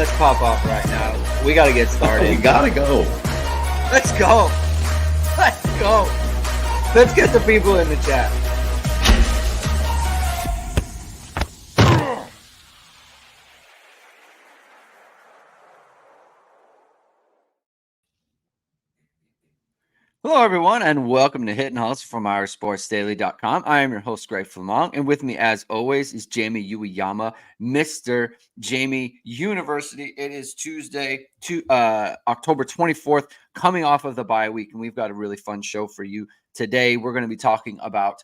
let's pop off right now. We got to get started. We gotta go. Let's go. Let's go. Let's get the people in the chat. Hello, everyone, and welcome to Hit and Hustle from IRSportsDaily.com. I am your host, Greg Flamong, and with me, as always, is Jamie Uwiyama, Mr. Jamie University. It is Tuesday, October 24th, coming off of the bye week, and we've got a really fun show for you today. We're going to be talking about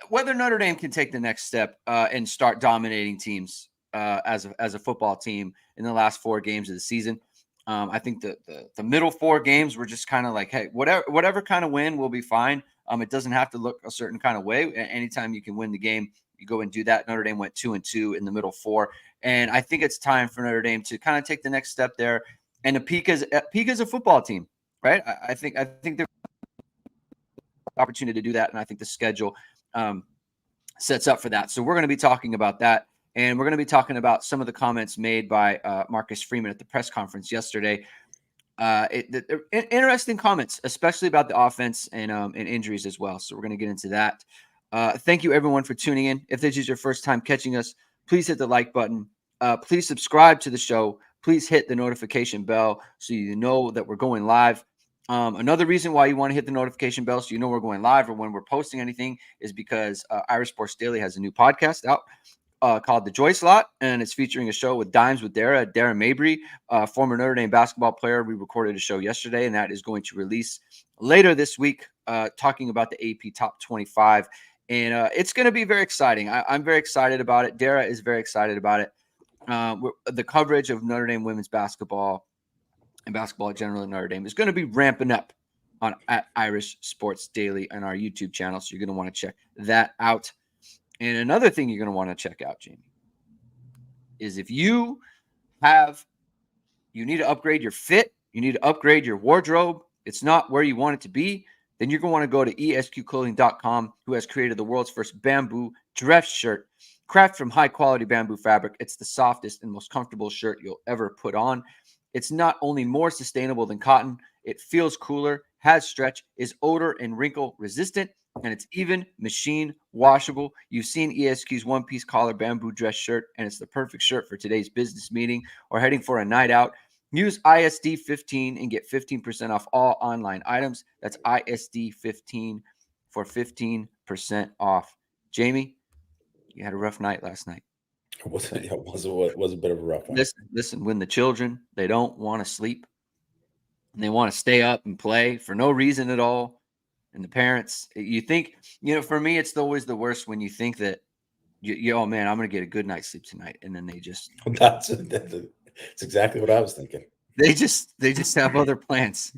whether Notre Dame can take the next step and start dominating teams as a football team in the last 4 games of the season. I think the middle 4 games were just kind of like, hey, whatever kind of win will be fine. It doesn't have to look a certain kind of way. Anytime you can win the game, you go and do that. Notre Dame went 2-2 in the middle 4, and I think it's time for Notre Dame to kind of take the next step there and to peak as a football team, right? I think there's opportunity to do that, and I think the schedule sets up for that. So we're going to be talking about that. And we're going to be talking about some of the comments made by Marcus Freeman at the press conference yesterday. Interesting comments, especially about the offense and injuries as well. So we're going to get into that. Thank you, everyone, for tuning in. If this is your first time catching us, please hit the like button. Please subscribe to the show. Please hit the notification bell so you know that we're going live. Another reason why you want to hit the notification bell so you know we're going live or when we're posting anything is because Irish Sports Daily has a new podcast out. Called The Joy Slot, and it's featuring a show with Dimes with Darren Mabry, former Notre Dame basketball player. We recorded a show yesterday, and that is going to release later this week, talking about the AP Top 25. And it's going to be very exciting. I'm very excited about it. Dara is very excited about it. The coverage of Notre Dame women's basketball and basketball in general in Notre Dame is going to be ramping up at Irish Sports Daily on our YouTube channel, so you're going to want to check that out. And another thing you're going to want to check out, Jamie, is if you need to upgrade your fit, you need to upgrade your wardrobe, it's not where you want it to be, then you're going to want to go to ESQclothing.com, who has created the world's first bamboo dress shirt, crafted from high-quality bamboo fabric. It's the softest and most comfortable shirt you'll ever put on. It's not only more sustainable than cotton, it feels cooler, has stretch, is odor and wrinkle resistant, and it's even machine washable. You've seen ESQ's one-piece collar bamboo dress shirt, and it's the perfect shirt for today's business meeting or heading for a night out. Use ISD 15 and get 15% off all online items. That's ISD 15 for 15% off. Jamie, you had a rough night last night. It was a bit of a rough one. Listen, when the children, they don't want to sleep and they want to stay up and play for no reason at all. And the parents, you think, for me, it's always the worst when you think that, oh man, I'm going to get a good night's sleep tonight. And then they just, that's exactly what I was thinking. They just have other plans.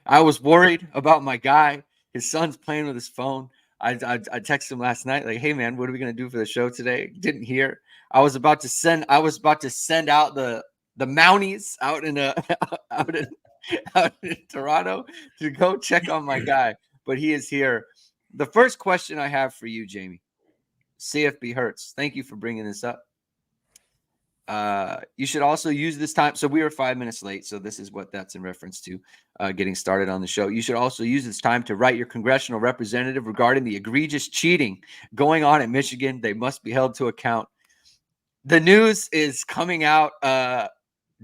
I was worried about my guy. His son's playing with his phone. I texted him last night, like, hey man, what are we going to do for the show today? Didn't hear. I was about to send out the Mounties out in Toronto to go check on my guy. But he is here. The first question I have for you, Jamie, CFB Hertz, thank you for bringing this up. You should also use this time. So we were 5 minutes late. So this is what that's in reference to getting started on the show. You should also use this time to write your congressional representative regarding the egregious cheating going on in Michigan. They must be held to account. The news is coming out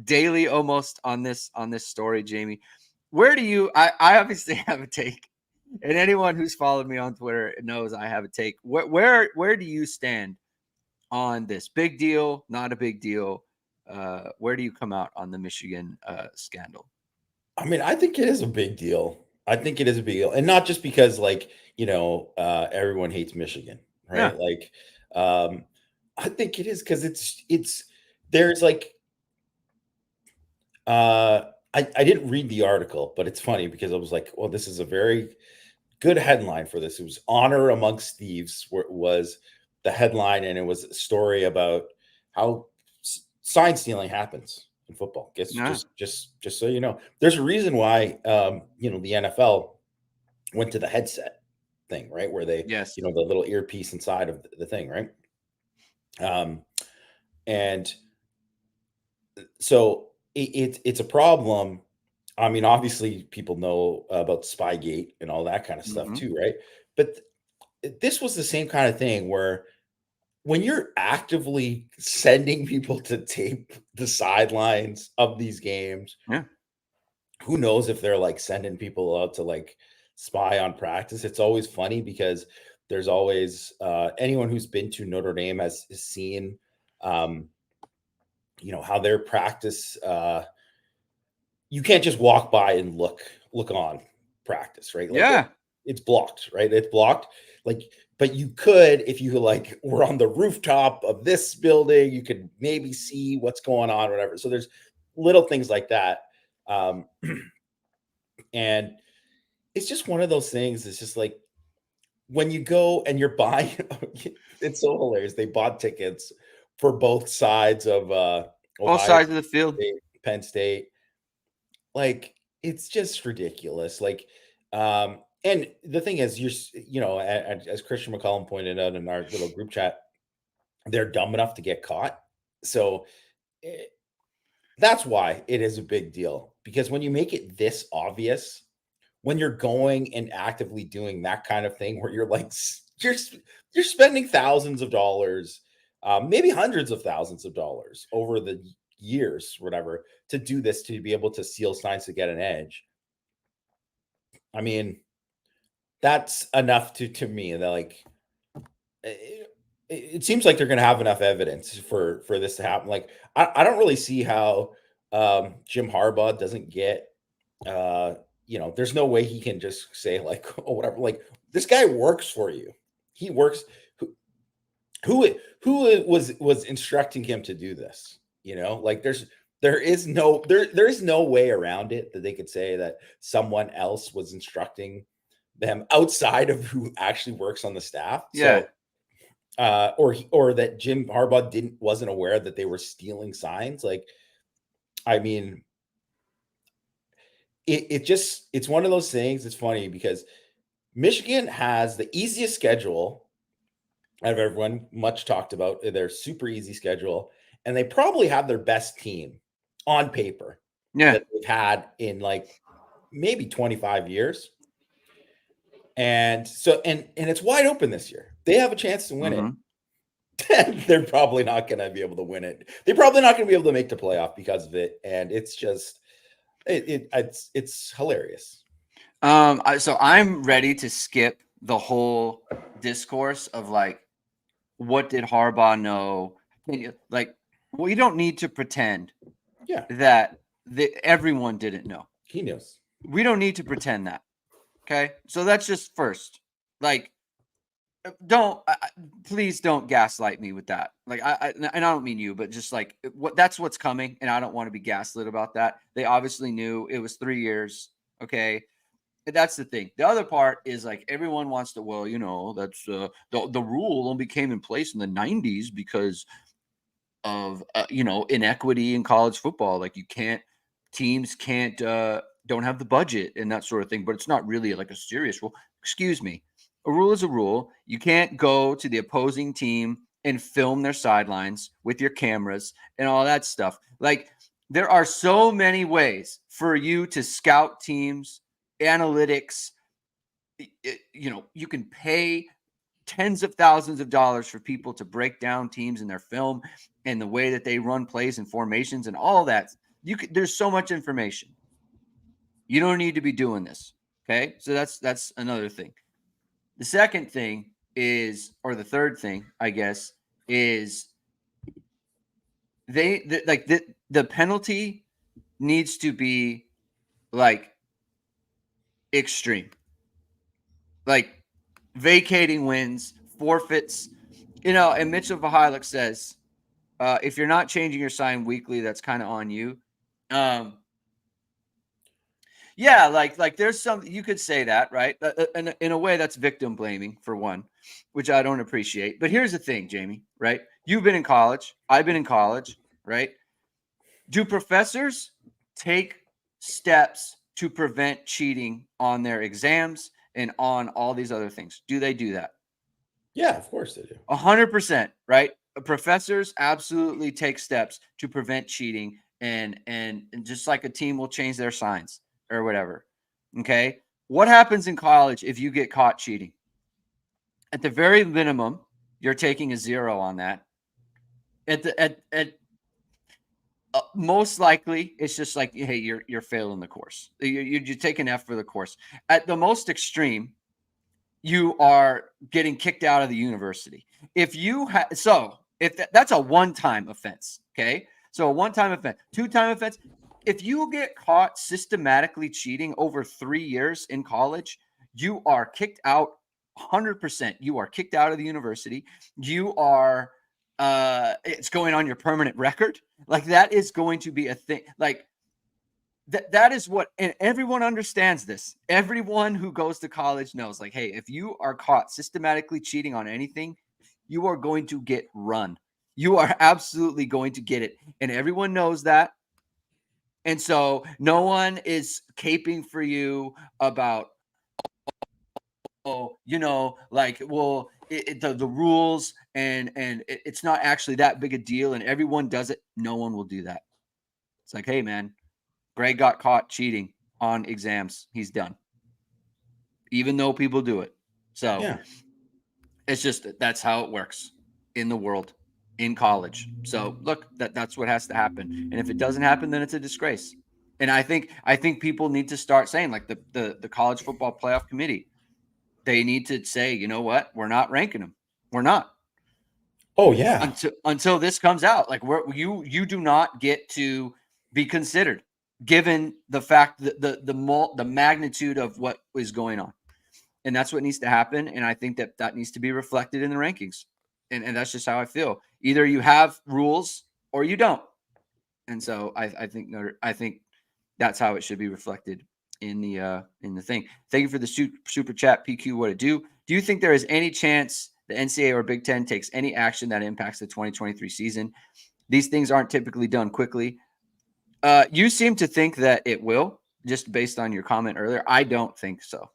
daily almost on this story, Jamie. Where do you – I obviously have a take. And anyone who's followed me on Twitter knows I have a take. Where do you stand on this? Big deal, not a big deal? Where do you come out on the Michigan scandal? I mean, I think it is a big deal. And not just because, everyone hates Michigan, right? Yeah. I think it is because there's I didn't read the article, but it's funny because I was like, well, this is a very good headline for this. It was Honor Amongst Thieves was the headline, and it was a story about how sign stealing happens in football. Just so you know, there's a reason why the NFL went to the headset thing, right? Where they, the little earpiece inside of the thing, right? And So it's a problem. I mean, obviously, people know about Spygate and all that kind of stuff Mm-hmm. too, right? But this was the same kind of thing where when you're actively sending people to tape the sidelines of these games, Yeah. who knows if they're like sending people out to like spy on practice. It's always funny because there's always anyone who's been to Notre Dame has seen um, how their practice you can't just walk by and look on practice, right? Like Yeah. it's blocked, right? It's blocked. Like, but you could, if you like were on the rooftop of this building, you could maybe see what's going on, whatever. So there's little things like that. Um, and it's just one of those things. It's just like when you go and you're buying, it's so hilarious. They bought tickets for both sides of Both Ohio sides of the field. State, Penn State. Like it's just ridiculous. Like, and the thing is, as Christian McCollum pointed out in our little group chat, they're dumb enough to get caught. So eh, that's why it is a big deal because when you make it this obvious, when you're going and actively doing that kind of thing, where you're like, you're spending thousands of dollars, maybe hundreds of thousands of dollars over the years, whatever, to do this to be able to seal signs to get an edge. I mean, that's enough to me. That like, it seems like they're going to have enough evidence for this to happen. Like, I don't really see how Jim Harbaugh doesn't get. There's no way he can just say like, oh, whatever. Like, this guy works for you. He works. Who was instructing him to do this? Like there is no way around it that they could say that someone else was instructing them outside of who actually works on the staff. Yeah. So or that Jim Harbaugh wasn't aware that they were stealing signs. Like, I mean, it's one of those things. It's funny because Michigan has the easiest schedule out of everyone, much talked about their super easy schedule, and they probably have their best team on paper Yeah. that they've had in like maybe 25 years. And so and it's wide open this year. They have a chance to win it. Mm-hmm. They're probably not going to be able to win it. They're probably not going to be able to make the playoff because of it. And it's just, it's hilarious. So I'm ready to skip the whole discourse of like, what did Harbaugh know? Like, we don't need to pretend Yeah, that everyone didn't know. he knows. We don't need to pretend that. Okay, so that's just first. Like, please don't gaslight me with that. Like, and I don't mean you, but just like that's what's coming, and I don't want to be gaslit about that. They obviously knew it was 3 years. Okay, that's the thing. The other part is like everyone wants to. Well, that's the rule only came in place in the '90s because of inequity in college football. Like teams can't don't have the budget and that sort of thing. But it's not really like a serious rule. Excuse me. A rule is a rule. You can't go to the opposing team and film their sidelines with your cameras and all that stuff. Like, there are so many ways for you to scout teams, analytics. You can pay tens of thousands of dollars for people to break down teams in their film and the way that they run plays and formations and all that. There's so much information. You don't need to be doing this. Okay. So that's another thing. The second thing is, or the third thing, I guess, is the penalty needs to be like extreme, like vacating wins, forfeits, and Mitchell Vahalik says, if you're not changing your sign weekly, that's kind of on you. Yeah, like there's some, you could say that, right? In a way, that's victim blaming for one, which I don't appreciate. But here's the thing, Jamie, right? You've been in college. I've been in college, right? Do professors take steps to prevent cheating on their exams and on all these other things? Do they do that? Yeah, of course they do. 100%, right? Professors absolutely take steps to prevent cheating and just like a team will change their signs or whatever. Okay. What happens in college if you get caught cheating? At the very minimum, you're taking a 0 on that. At most likely, it's just like, hey, you're failing the course. You take an F for the course. At the most extreme, you are getting kicked out of the university. If you if that's a one-time offense, okay? So a one-time offense, two-time offense. If you get caught systematically cheating over 3 years in college, you are kicked out 100%. You are kicked out of the university. You are it's going on your permanent record. Like that is going to be a thing. Like that is what, and everyone understands this. Everyone who goes to college knows, like, hey, if you are caught systematically cheating on anything, you are going to get run. You are absolutely going to get it. And everyone knows that. And so no one is caping for you about, like, well, the rules and it's not actually that big a deal and everyone does it. No one will do that. It's like, hey, man, Greg got caught cheating on exams. He's done. Even though people do it. So Yeah. it's just that's how it works in the world, in college. So look, that's what has to happen. And if it doesn't happen, then it's a disgrace. And I think people need to start saying, like, the college football playoff committee, they need to say, you know what, we're not ranking them. We're not. Oh yeah. Until this comes out. Like, you do not get to be considered, given the fact that the magnitude of what is going on. And that's what needs to happen. And I think that needs to be reflected in the rankings. And that's just how I feel. Either you have rules or you don't. And so I think that's how it should be reflected in the thing. Thank you for the super chat, PQ. What it do? Do you think there is any chance the NCAA or Big Ten takes any action that impacts the 2023 season? These things aren't typically done quickly. You seem to think that it will, just based on your comment earlier. I don't think so.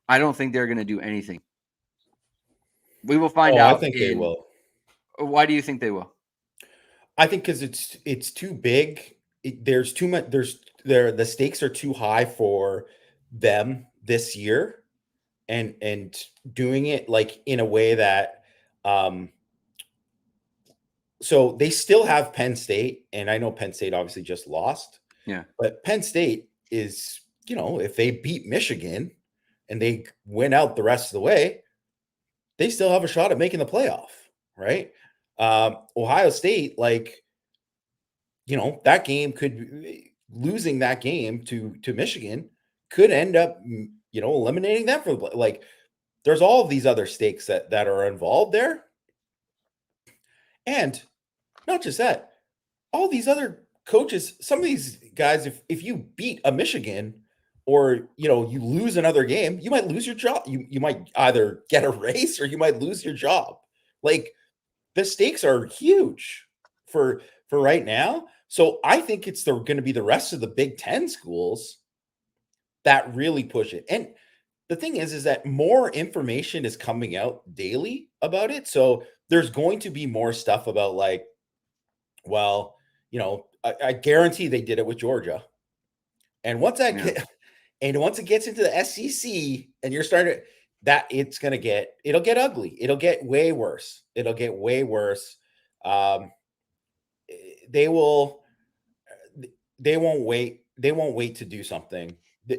I don't think they're going to do anything. We will find out. I think they will. Why do you think they will? I think because it's too big. There's too much. The stakes are too high for them this year, and doing it like in a way that, so they still have Penn State, and I know Penn State obviously just lost. Yeah, but Penn State is, if they beat Michigan and they win out the rest of the way, they still have a shot at making the playoff, right? Ohio State, like, that game losing that game to Michigan could end up, eliminating them from like, there's all of these other stakes that are involved there. And not just that, all these other coaches, some of these guys, if you beat a Michigan or, you lose another game, you might lose your job. You might either get a raise or you might lose your job. Like, the stakes are huge for right now. So I think it's going to be the rest of the Big Ten schools that really push it. And the thing is that more information is coming out daily about it. So there's going to be more stuff about, like, well, I guarantee they did it with Georgia. And once that once it gets into the SEC and you're starting that, it'll get ugly. It'll get way worse. They won't wait. They won't wait to do something.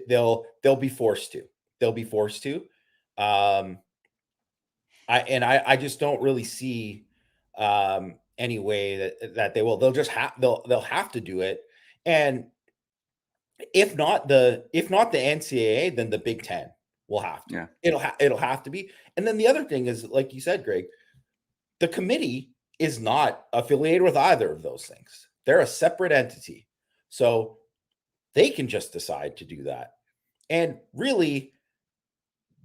They'll be forced to. I just don't really see any way that they will. They'll have to do it. And if not the NCAA, then the Big Ten will have to. Yeah. It'll have to be. And then the other thing is, like you said, Greg, the committee is not affiliated with either of those things. They're a separate entity. So they can just decide to do that. And really,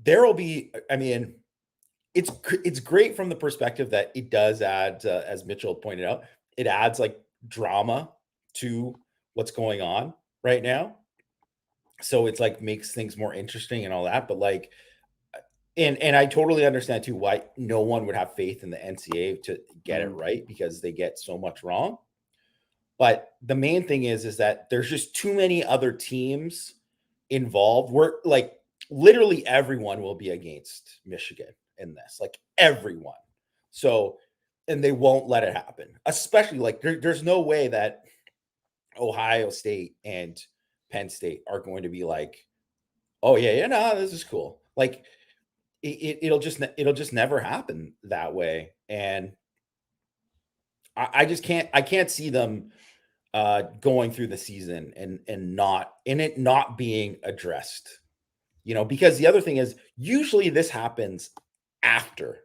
there will be, I mean, it's great from the perspective that it does add, as Mitchell pointed out, it adds like drama to what's going on right now. So it's like makes things more interesting and all that. But like, and I totally understand too why no one would have faith in the NCAA to get it right, because they get so much wrong. But the main thing is that there's just too many other teams involved. We're like literally everyone will be against Michigan in this, like everyone. So, and they won't let it happen, especially like there's no way that Ohio State and Penn State are going to be like, oh yeah, no, this is cool. Like it'll just never happen that way. And I just can't see them going through the season and not in it not being addressed. Because the other thing is usually this happens after.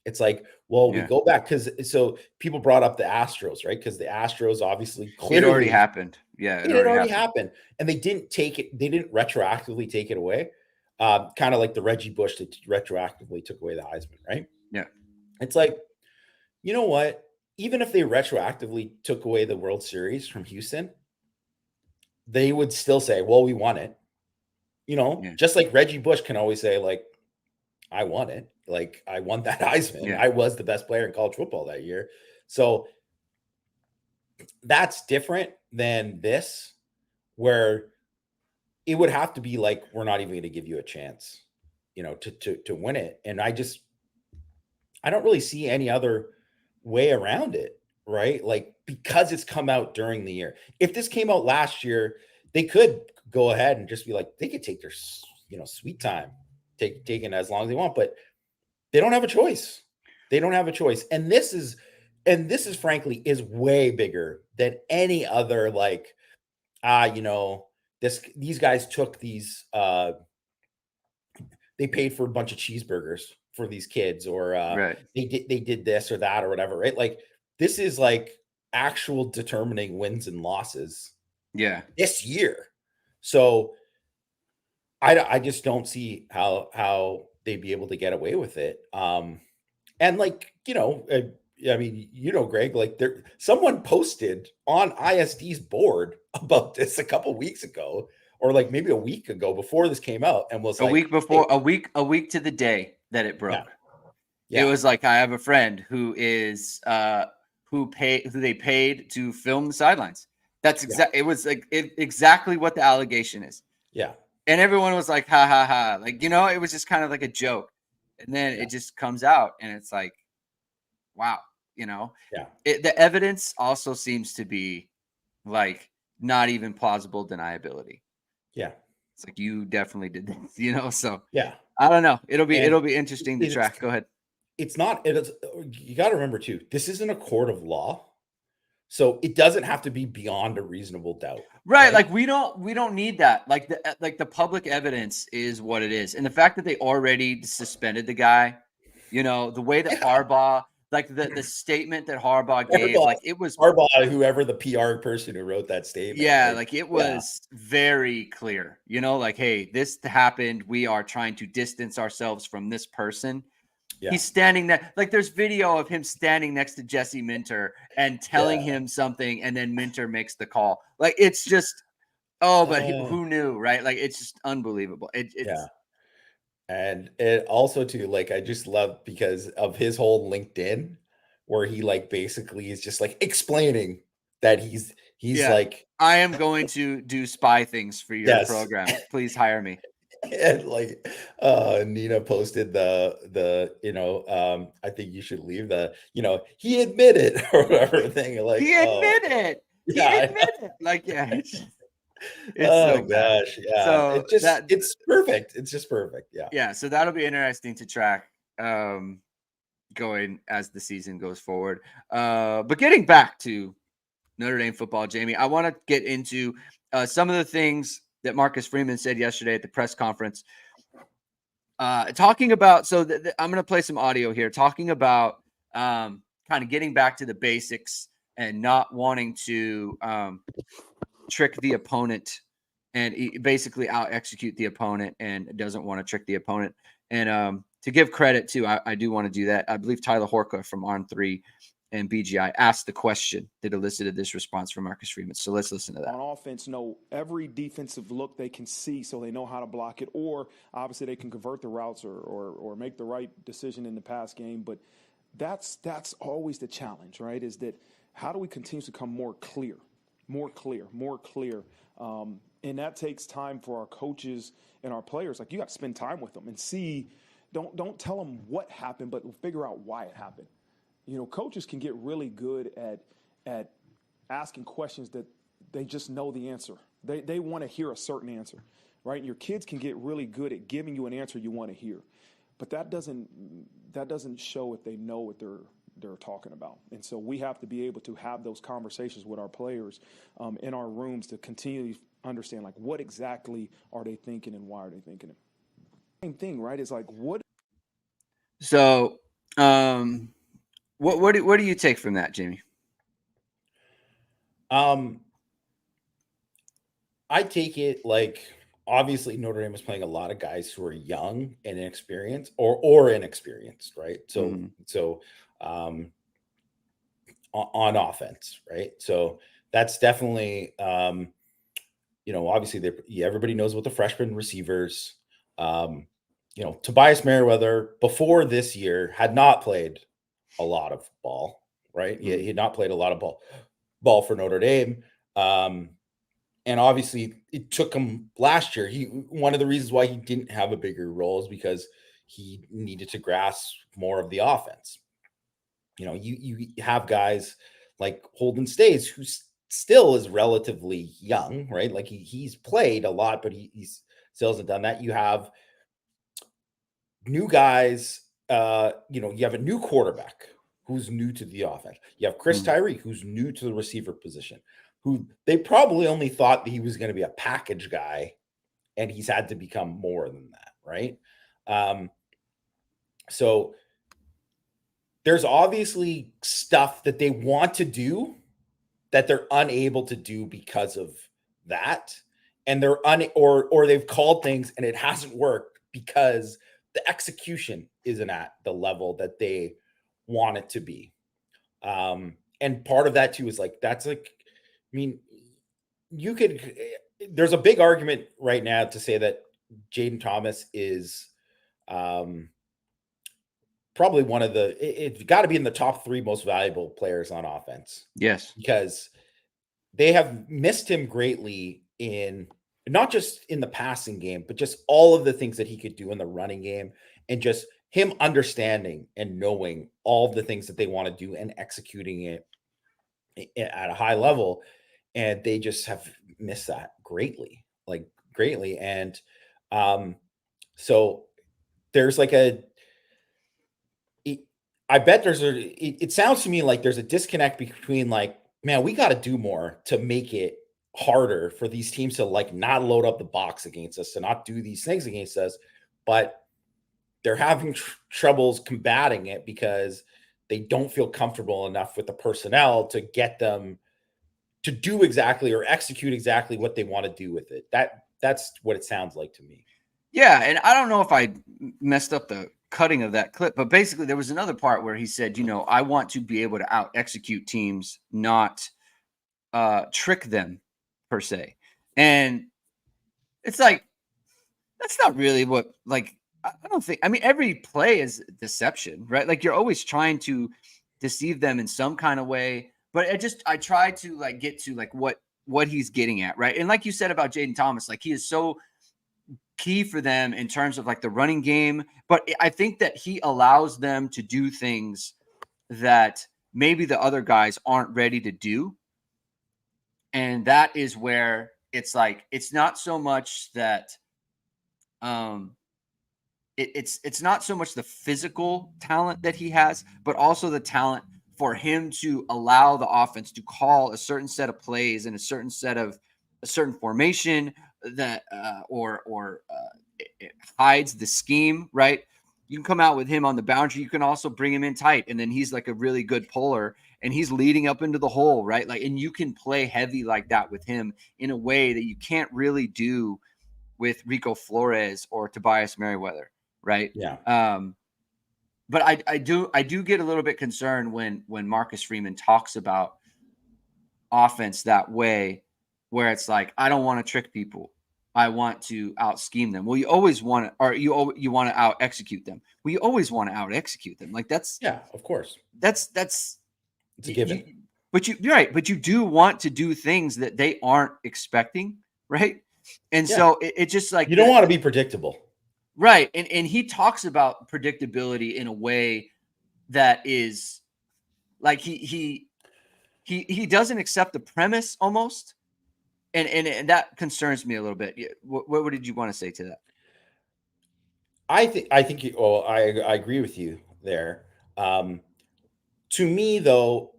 It's like, well, we Yeah. go back because so people brought up the Astros, right? Because the Astros obviously It already clearly happened. Yeah, it it had already already happened. happened, and they didn't take it. They didn't retroactively take it away. Kind of like the Reggie Bush that retroactively took away the Heisman, right? Yeah. It's like, you know what? Even if they retroactively took away the World Series from Houston, they would still say, "Well, we won it." Yeah. Just like Reggie Bush can always say, like, "I won it." Like, I won that Heisman. Yeah. I was the best player in college football that year. So that's different than this, where it would have to be like, we're not even going to give you a chance, to win it. And I don't really see any other way around it, right? Like, because it's come out during the year. If this came out last year, they could go ahead and just be like, they could take their, sweet time, taking as long as they want, but they don't have a choice. They don't have a choice. And this is frankly is way bigger than any other, like, these guys took these, they paid for a bunch of cheeseburgers for these kids, or Right. they did this or that or whatever, right? Like, this is like actual determining wins and losses Yeah. this year. So I just don't see how they'd be able to get away with it. And like, I mean, Greg, like, someone posted on ISD's board about this a couple weeks ago, or like maybe a week ago before this came out, and was A like, week before, hey, a week to the day that it yeah, broke. It yeah, was like, I have a friend who they paid to film the sidelines. That's yeah, it was like exactly what the allegation is. yeah, And everyone was like, ha ha ha. Like, it was just kind of like a joke. And then yeah, it just comes out and it's like, wow, yeah, the evidence also seems to be like not even plausible deniability. yeah, It's like, you definitely did this, so yeah. I don't know. It'll be And interesting to it's track. Go ahead. it's not it is you got to remember too, this isn't a court of law, so it doesn't have to be beyond a reasonable doubt, Right, right? like we don't need that. Like the public evidence is what it is. And the fact that they already suspended the guy, the way that Yeah. Harbaugh, like the statement that Harbaugh gave, Harbaugh, like it was, whoever the PR person who wrote that statement, yeah, like, like it yeah, was very clear, like, hey, this happened. We are trying to distance ourselves from this person. yeah, He's standing there. Like, there's video of him standing next to Jesse Minter and telling yeah, him something, and then Minter makes the call. Like, it's just, oh, but uh, who knew, right? Like, it's just unbelievable. yeah. It's And it also too, like, I just love because of his whole LinkedIn, where he like basically is just like explaining that he's yeah. like, I am going to do spy things for your yes. program. Please hire me. And like, Nina posted I think you should leave he admitted or whatever thing, like, He oh admitted. He yeah. admitted. Like, yeah, it's Oh so bad. gosh, yeah, So it's perfect, it's just perfect, yeah, yeah, so that'll be interesting to track going as the season goes forward. But getting back to Notre Dame football, Jamie, I want to get into some of the things that Marcus Freeman said yesterday at the press conference. Talking about, so I'm going to play some audio here, talking about kind of getting back to the basics and not wanting to trick the opponent and basically out execute the opponent, and doesn't want to trick the opponent. And to give credit to, I do want to do that. I believe Tyler Horka from On3 and BGI asked the question that elicited this response from Marcus Freeman. So let's listen to that. On offense, know every defensive look they can see so they know how to block it, or obviously they can convert the routes or make the right decision in the pass game. But that's always the challenge, right? Is that how do we continue to become more clear? more clear. And that takes time for our coaches and our players. Like, you got to spend time with them and see. Don't tell them what happened, but figure out why it happened. You know, coaches can get really good at asking questions that they just know the answer. They want to hear a certain answer, right? And your kids can get really good at giving you an answer you want to hear, but that doesn't show if they know what they're talking about. And so we have to be able to have those conversations with our players in our rooms to continually understand, like, what exactly are they thinking and why are they thinking it. Same thing, right? It's like, what? So, what do you take from that, Jamie? I take it like, obviously Notre Dame was playing a lot of guys who are young and inexperienced or inexperienced, right? So on offense, right? So that's definitely obviously everybody knows what the freshman receivers, Tobias Merriweather before this year had not played a lot of ball, right? He had not played a lot of ball for Notre Dame. And obviously it took him last year. One of the reasons why he didn't have a bigger role is because he needed to grasp more of the offense. You have guys like Holden Stays, who still is relatively young, right? Like he's played a lot, but he still hasn't done that. You have new guys, you have a new quarterback who's new to the offense. You have Chris Tyree, who's new to the receiver position, who they probably only thought that he was going to be a package guy, and he's had to become more than that, right? So there's obviously stuff that they want to do that they're unable to do because of that. And they're or they've called things and it hasn't worked because the execution isn't at the level that they want it to be. And part of that too is like, that's like, I mean, there's a big argument right now to say that Jaden Thomas is probably one of it's got to be in the top 3 most valuable players on offense. Yes. Because they have missed him greatly in not just in the passing game, but just all of the things that he could do in the running game, and just him understanding and knowing all of the things that they want to do and executing it at a high level. And they just have missed that greatly. And so there's like I bet it sounds to me like there's a disconnect between like, man, we got to do more to make it harder for these teams to like not load up the box against us, to not do these things against us, but they're having troubles combating it because they don't feel comfortable enough with the personnel to get them to do exactly or execute exactly what they want to do with it. That's what it sounds like to me. Yeah, and I don't know if I messed up the cutting of that clip, but basically there was another part where he said, I want to be able to out execute teams, not trick them per se. And it's like, that's not really what, like, I don't think, I mean, every play is deception, right? Like, you're always trying to deceive them in some kind of way, but I try to like get to like what he's getting at, right? And like you said about Jaden Thomas, like he is so key for them in terms of like the running game, but I think that he allows them to do things that maybe the other guys aren't ready to do. And that is where it's like, it's not so much that it's not so much the physical talent that he has, but also the talent for him to allow the offense to call a certain set of plays and a certain formation that it hides the scheme, right? You can come out with him on the boundary. You can also bring him in tight, and then he's like a really good puller, and he's leading up into the hole, right? Like, and you can play heavy like that with him in a way that you can't really do with Rico Flores or Tobias Merriweather, right? Yeah. But I do get a little bit concerned when Marcus Freeman talks about offense that way, where it's like, I don't want to trick people. I want to out scheme them. Well, you always want to, or you want to out execute them. Well, you always want to out execute them. Like, that's, yeah, of course. That's it's a given. But you're right. But you do want to do things that they aren't expecting, right? And so it just like you don't want to be predictable. Right. And he talks about predictability in a way that is like he doesn't accept the premise almost. And that concerns me a little bit. What did you want to say to that? I think I agree with you there. To me though,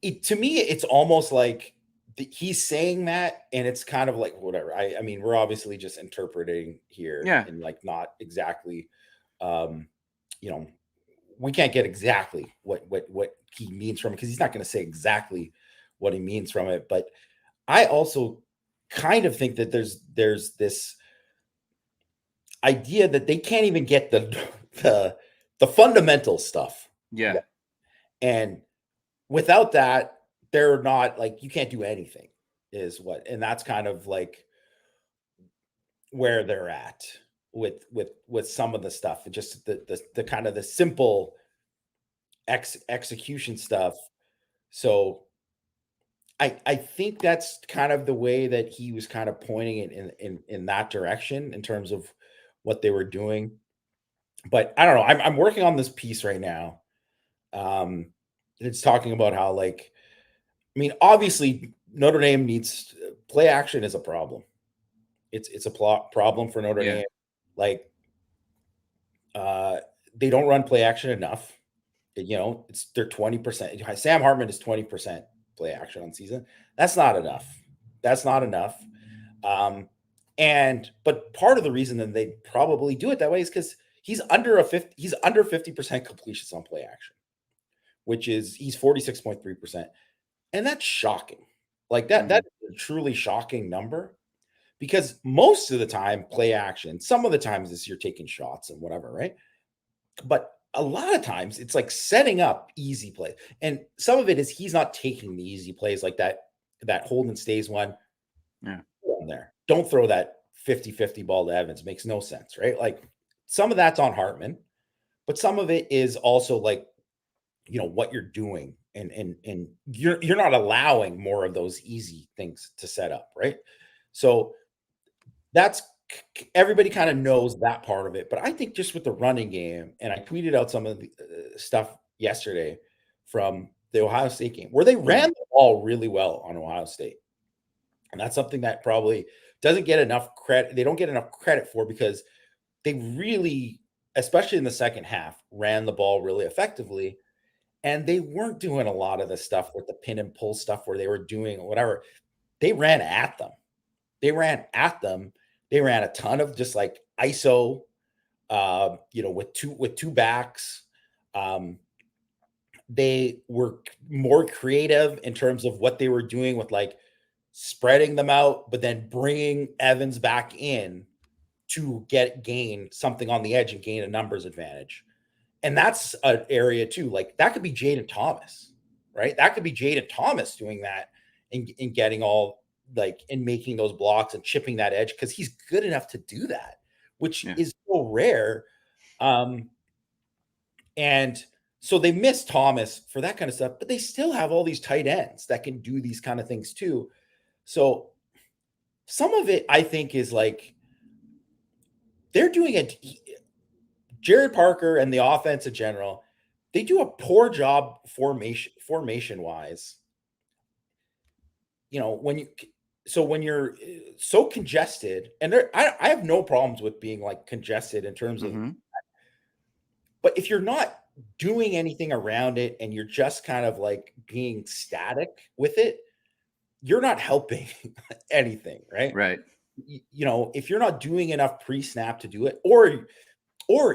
it's almost like he's saying that, and it's kind of like whatever. I mean, we're obviously just interpreting here, Yeah. and like not exactly, you know, we can't get exactly what he means from it, because he's not going to say exactly what he means from it. But I also kind of think that there's this idea that they can't even get the fundamental stuff. Yeah. And without that, they're not like, you can't do anything is what, and that's kind of like where they're at with some of the stuff, and just the kind of the simple execution stuff. So I think that's kind of the way that he was kind of pointing it in that direction in terms of what they were doing. But I don't know. I'm working on this piece right now. It's talking about how, like, I mean, obviously Notre Dame needs play action is a problem. It's a problem for Notre Dame. Like, they don't run play action enough. You know, they're 20%. Sam Hartman is 20% play action on season. That's not enough. That's not enough. But part of the reason that they probably do it that way is because he's under 50% completions on play action, which is he's 46.3%. And that's shocking. Like that is a truly shocking number, because most of the time play action, some of the times is you're taking shots and whatever, right? But a lot of times it's like setting up easy play. And some of it is he's not taking the easy plays, like that hold and stays one. Yeah. There. Don't throw that 50-50 ball to Evans. Makes no sense, right? Like, some of that's on Hartman, but some of it is also like, you know, what you're doing, and you're not allowing more of those easy things to set up, right? So that's, everybody kind of knows that part of it. But I think just with the running game, and I tweeted out some of the stuff yesterday from the Ohio State game, where they ran the ball really well on Ohio State. And that's something that probably doesn't get enough credit. They don't get enough credit for, because they really, especially in the second half, ran the ball really effectively. And they weren't doing a lot of the stuff with the pin and pull stuff where they were doing whatever. They ran at them. They ran a ton of just like ISO, you know, with two backs. They were more creative in terms of what they were doing with like spreading them out, but then bringing Evans back in to gain something on the edge and gain a numbers advantage. And that's an area too. Like, that could be Jaden Thomas, right? That could be Jaden Thomas doing that and getting all like, and making those blocks and chipping that edge, because he's good enough to do that, which is so rare. And so they miss Thomas for that kind of stuff, but they still have all these tight ends that can do these kind of things too. So some of it, I think, is like they're doing it. Jared Parker and the offense in general, they do a poor job formation wise. You know, when you're so congested, and I have no problems with being like congested in terms of, but if you're not doing anything around it and you're just kind of like being static with it, you're not helping anything, right? Right. You know, if you're not doing enough pre-snap to do it, or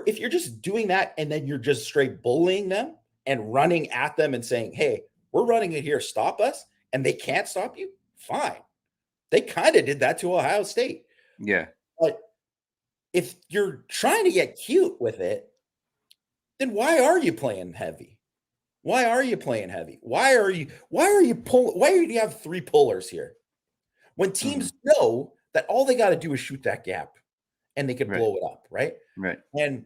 if you're just doing that and then you're just straight bullying them and running at them and saying, hey, we're running it here, stop us, and they can't stop you, fine. They kind of did that to Ohio State. Yeah. But if you're trying to get cute with it, then why are you playing heavy? Why are you playing heavy? Why do you have three pullers here? When teams know that all they got to do is shoot that gap and they could blow it up, right? Right. And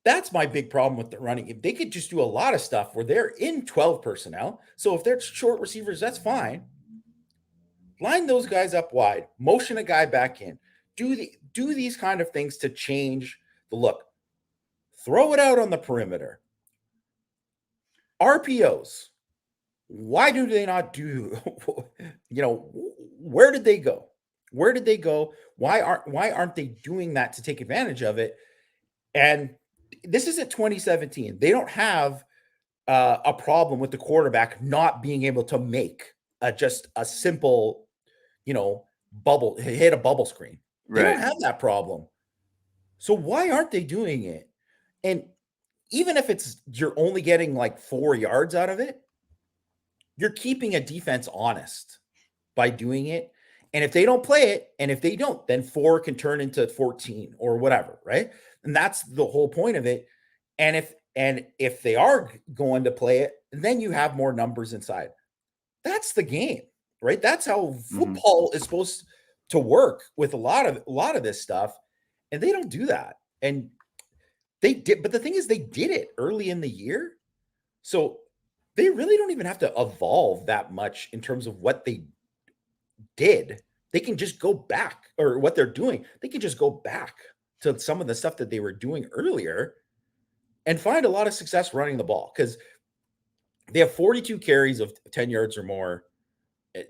That's my big problem with the running. If they could just do a lot of stuff where they're in 12 personnel. So if they're short receivers, that's fine. Line those guys up wide, motion a guy back in, do these kind of things to change the look. Throw it out on the perimeter. RPOs. Why do they not do, where did they go? Where did they go? Why aren't they doing that to take advantage of it? And this is at 2017. They don't have a problem with the quarterback not being able to make just a simple, hit a bubble screen. They don't have that problem. So why aren't they doing it? And even if you're only getting like 4 yards out of it, you're keeping a defense honest by doing it. And if they don't play it, and if they don't, then 4 can turn into 14 or whatever, right? And that's the whole point of it. And if they are going to play it, then you have more numbers inside. That's the game, right? That's how football is supposed to work with a lot of this stuff. And they don't do that. And they did, but the thing is, they did it early in the year. So they really don't even have to evolve that much in terms of what they did. They can just go back, or what they're doing. They can just go back to some of the stuff that they were doing earlier and find a lot of success running the ball, because they have 42 carries of 10 yards or more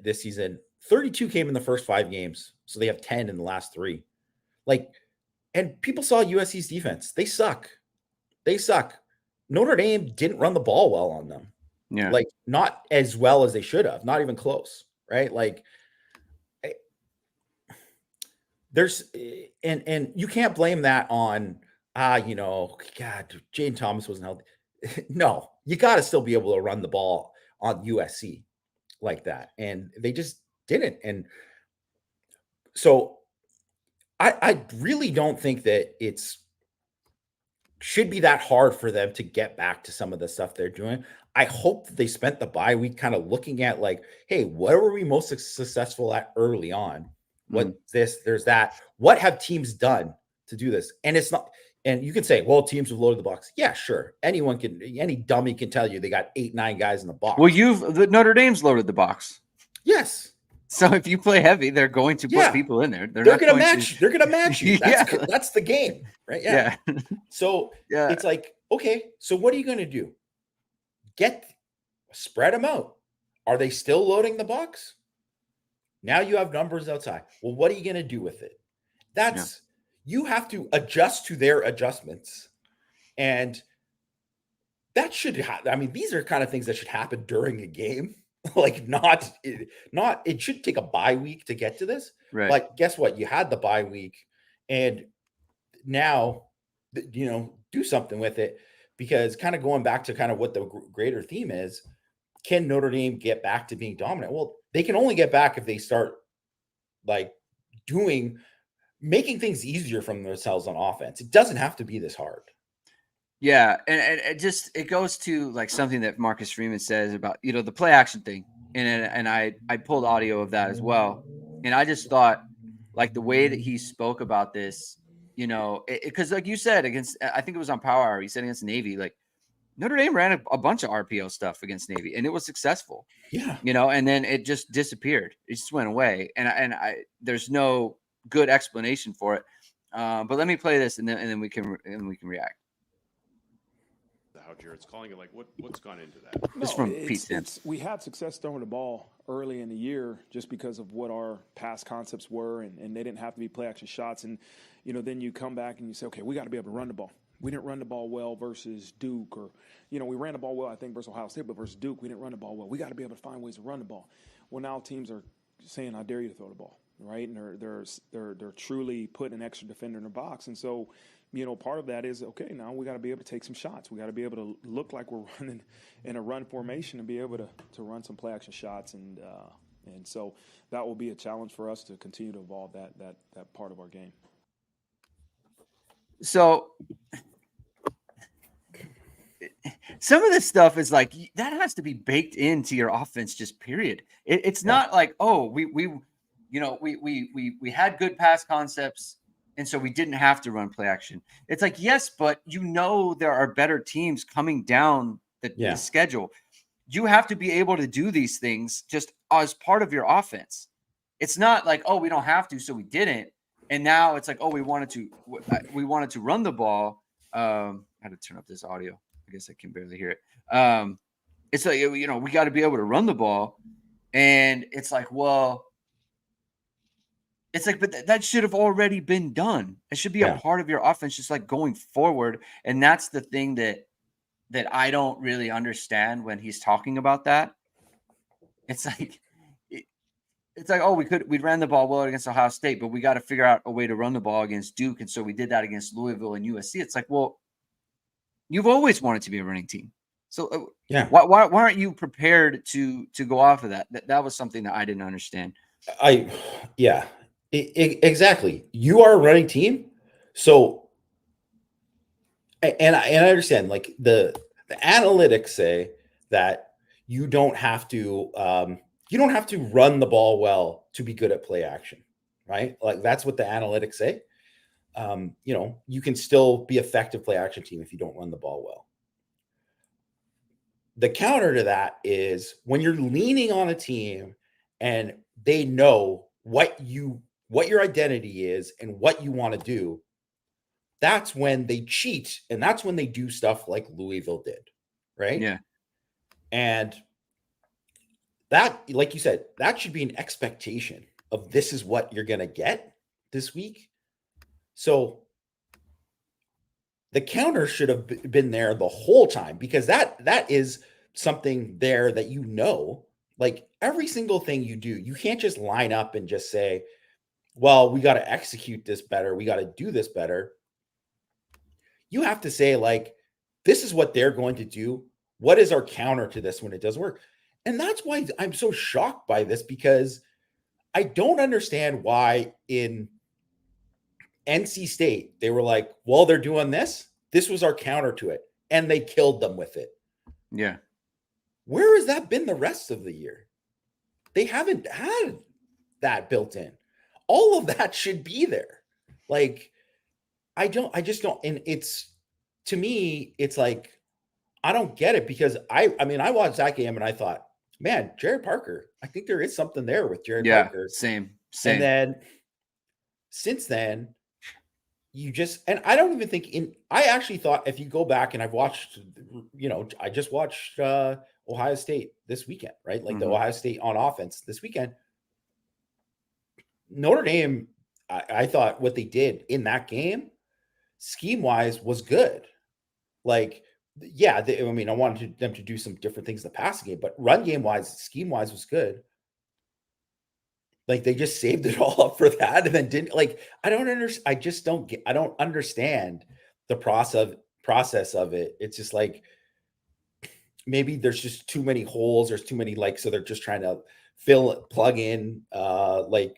this season. 32 came in the first 5 games. So they have 10 in the last 3. And people saw USC's defense. They suck. Notre Dame didn't run the ball well on them. Yeah. Not as well as they should have, not even close, right? There's, and you can't blame that on, God, Jane Thomas wasn't healthy. No, you got to still be able to run the ball on USC like that. And they just didn't. And so I really don't think that should be that hard for them to get back to some of the stuff they're doing. I hope that they spent the bye week kind of looking at hey, what were we most successful at early on? There's that. What have teams done to do this? And it's not, and you can say, well, teams have loaded the box. Yeah, sure. Any dummy can tell you they got 8-9 guys in the box. Well, Notre Dame's loaded the box. Yes. So if you play heavy, they're going to put people in there. They're going to match. They're going to match you. That's the game, right? Yeah. So it's okay. So what are you going to do? Spread them out. Are they still loading the box? Now you have numbers outside. Well, what are you going to do with it? You have to adjust to their adjustments. And that should these are kind of things that should happen during a game. It should take a bye week to get to this. Right. But guess what? You had the bye week, and now, do something with it, because kind of going back to kind of what the greater theme is, can Notre Dame get back to being dominant? Well, they can only get back if they start making things easier for themselves on offense. It doesn't have to be this hard. Yeah, and it goes to something that Marcus Freeman says about the play action thing, and I pulled audio of that as well, and I just thought the way that he spoke about this, because like you said, I think it was on Power Hour, he said against Navy, Notre Dame ran a bunch of RPO stuff against Navy, and it was successful. Yeah, and then it just disappeared, it just went away, and there's no good explanation for it, but let me play this and then we can react. How Jared's calling it, what's gone into that? It's from Pete Sims. We had success throwing the ball early in the year just because of what our past concepts were, and they didn't have to be play action shots. And then you come back and you say, okay, we got to be able to run the ball. We didn't run the ball well versus Duke, or we ran the ball well, I think, versus Ohio State, but versus Duke, we didn't run the ball well. We got to be able to find ways to run the ball. Well, now teams are saying, I dare you to throw the ball, right? And they're truly putting an extra defender in the box, and so. Part of that is, okay, now we got to be able to take some shots. We got to be able to look like we're running in a run formation and be able to run some play action shots. And so that will be a challenge for us to continue to evolve that part of our game. So some of this stuff is that has to be baked into your offense, just period. It's not we had good pass concepts. And so we didn't have to run play action. It's like, yes, but there are better teams coming down the schedule. You have to be able to do these things just as part of your offense. It's not like, oh, we don't have to, so we didn't. And now it's like, oh, we wanted to run the ball. I had to turn up this audio. I guess I can barely hear it. It's like, we got to be able to run the ball. And it's like, well, it's like, but that should have already been done. It should be a part of your offense, just like going forward. And that's the thing that I don't really understand when he's talking about that. It's like, oh, we ran the ball well against Ohio State, but we got to figure out a way to run the ball against Duke. And so we did that against Louisville and USC. It's like, well, you've always wanted to be a running team. So why aren't you prepared to go off of that? That was something that I didn't understand. Exactly. You are a running team. So, and I understand, like the analytics say that you don't have to run the ball well to be good at play action, right? Like that's what the analytics say. You can still be effective play action team if you don't run the ball well. The counter to that is when you're leaning on a team and they know what your identity is and what you want to do, that's when they cheat, and that's when they do stuff like Louisville did, right? Yeah. And that, like you said, that should be an expectation of this is what you're going to get this week. So the counter should have been there the whole time, because that is something there that like every single thing you do, you can't just line up and just say, well, we got to execute this better. We got to do this better. You have to say, like, this is what they're going to do. What is our counter to this when it doesn't work? And that's why I'm so shocked by this, because I don't understand why in NC State, they were like, well, they're doing this. This was our counter to it. And they killed them with it. Yeah. Where has that been the rest of the year? They haven't had that built in. All of that should be there. Like, I just don't. And to me, it's like, I don't get it, because I watched that game and I thought, man, Jared Parker, I think there is something there with Jared Parker. Same. And then since then, and I don't even think I actually thought, if you go back and I've watched, I just watched Ohio State this weekend, right? Like the Ohio State on offense this weekend. Notre Dame, I thought what they did in that game, scheme-wise, was good. Like, I wanted them to do some different things in the passing game, but run game-wise, scheme-wise was good. Like, they just saved it all up for that and then didn't, like, I don't understand the process of it. It's just like, maybe there's just too many holes. There's too many, like, so they're just trying to plug in, plug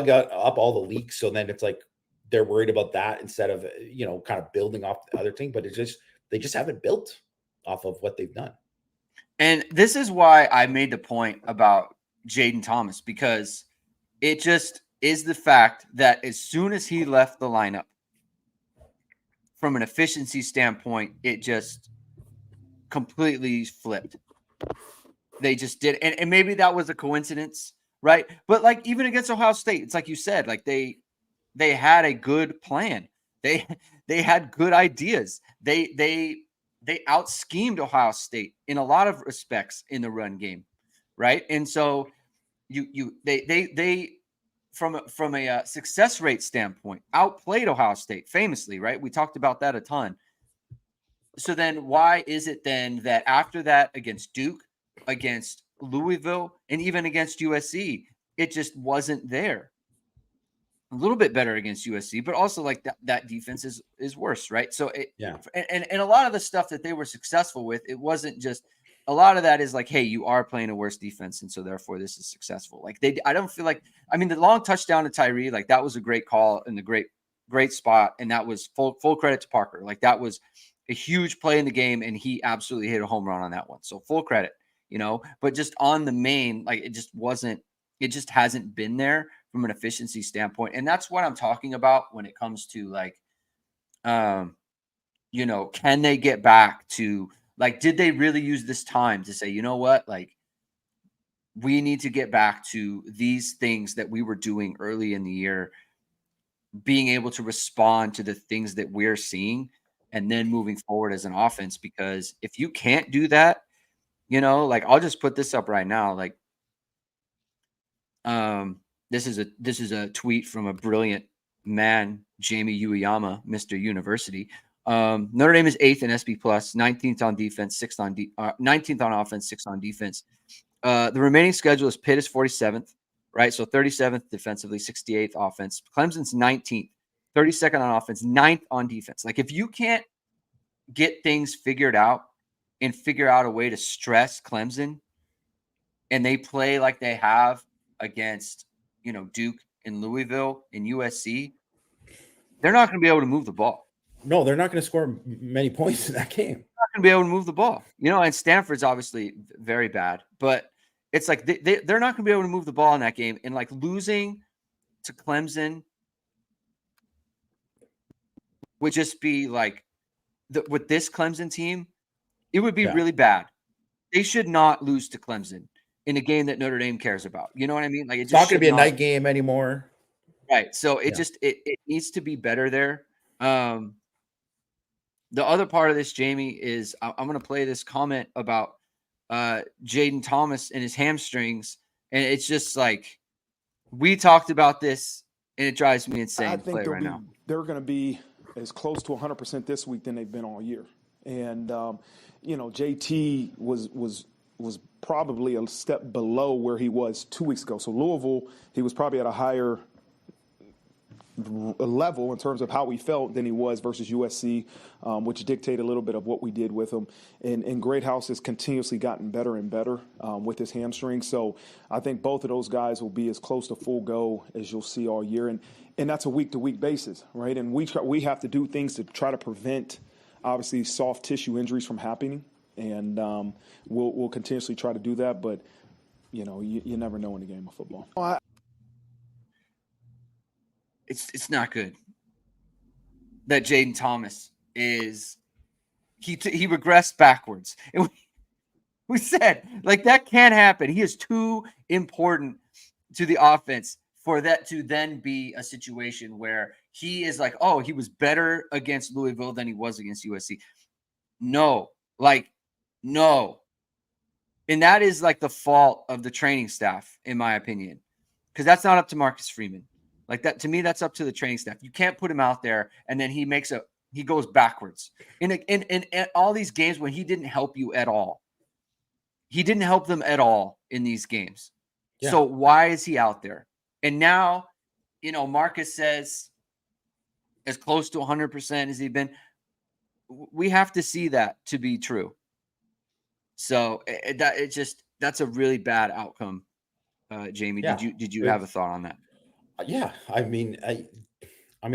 up all the leaks. So then it's like, they're worried about that instead of, kind of building off the other thing, but they just haven't built off of what they've done. And this is why I made the point about Jaden Thomas, because it just is the fact that as soon as he left the lineup, from an efficiency standpoint, it just completely flipped. They just did. And maybe that was a coincidence, right? But like, even against Ohio State, it's like you said, like they had a good plan. They had good ideas. They out-schemed Ohio State in a lot of respects in the run game, right? And so they from a success rate standpoint outplayed Ohio State famously, right? We talked about that a ton. So then why is it then that after that, against Duke, against Louisville, and even against USC, it just wasn't there? A little bit better against USC, but also like that defense is worse, right? So and a lot of the stuff that they were successful with, it wasn't just, a lot of that is like, hey, you are playing a worse defense, and so therefore this is successful. Like I don't feel like, the long touchdown to Tyree, like that was a great call and a great spot, and that was full credit to Parker. Like that was a huge play in the game, and he absolutely hit a home run on that one. So full credit, but just on the main, like it just wasn't It just hasn't been there from an efficiency standpoint. And that's what I'm talking about when it comes to like, you know, can they get back to like, did they really use this time to say, you know what, like, we need to get back to these things that we were doing early in the year, being able to respond to the things that we're seeing and then moving forward as an offense? Because if you can't do that, you know, like I'll just put this up right now. Like, this is a tweet from a brilliant man, Jamie Ueyama, Mr. University. Notre Dame is 8th in SP plus, 19th on defense, 19th on offense, 6th on defense. The remaining schedule is Pitt is 47th, right? So 37th defensively, 68th offense. Clemson's 19th, 32nd on offense, 9th on defense. Like if you can't get things figured out and figure out a way to stress Clemson, and they play like they have against, you know, Duke and Louisville and USC, they're not going to be able to move the ball. No, they're not going to score many points in that game. They're not going to be able to move the ball. You know, and Stanford's obviously very bad, but it's like they're not going to be able to move the ball in that game. And like losing to Clemson would just be like, with this Clemson team, it would be really bad. They should not lose to Clemson in a game that Notre Dame cares about. You know what I mean? Like it's not going to be a night game anymore. Right. So it just, it needs to be better there. The other part of this, Jamie, is I'm going to play this comment about Jaden Thomas and his hamstrings. And it's just like, we talked about this and it drives me insane. I think now. They're going to be as close to 100% this week than they've been all year. And, you know, JT was probably a step below where he was 2 weeks ago. So Louisville, he was probably at a higher level in terms of how we felt than he was versus USC, which dictated a little bit of what we did with him. And Greathouse has continuously gotten better and better with his hamstring. So I think both of those guys will be as close to full go as you'll see all year. And that's a week-to-week basis, right? And we have to do things to try to prevent, obviously, soft tissue injuries from happening. And we'll continuously try to do that. But, you know, you never know in the game of football. It's not good that Jaden Thomas is he regressed backwards. And we said, like, that can't happen. He is too important to the offense for that to then be a situation where he is like, oh, he was better against Louisville than he was against USC. No. And that is like the fault of the training staff, in my opinion, because that's not up to Marcus Freeman. Like that, to me, that's up to the training staff. You can't put him out there and then he goes backwards in all these games when he didn't help you at all. He didn't help them at all in these games. Yeah. So why is he out there? And now, you know, Marcus says as close to 100% as he's been. We have to see that to be true. So that's a really bad outcome. Jamie, yeah. Did you have a thought on that? Yeah, I mean,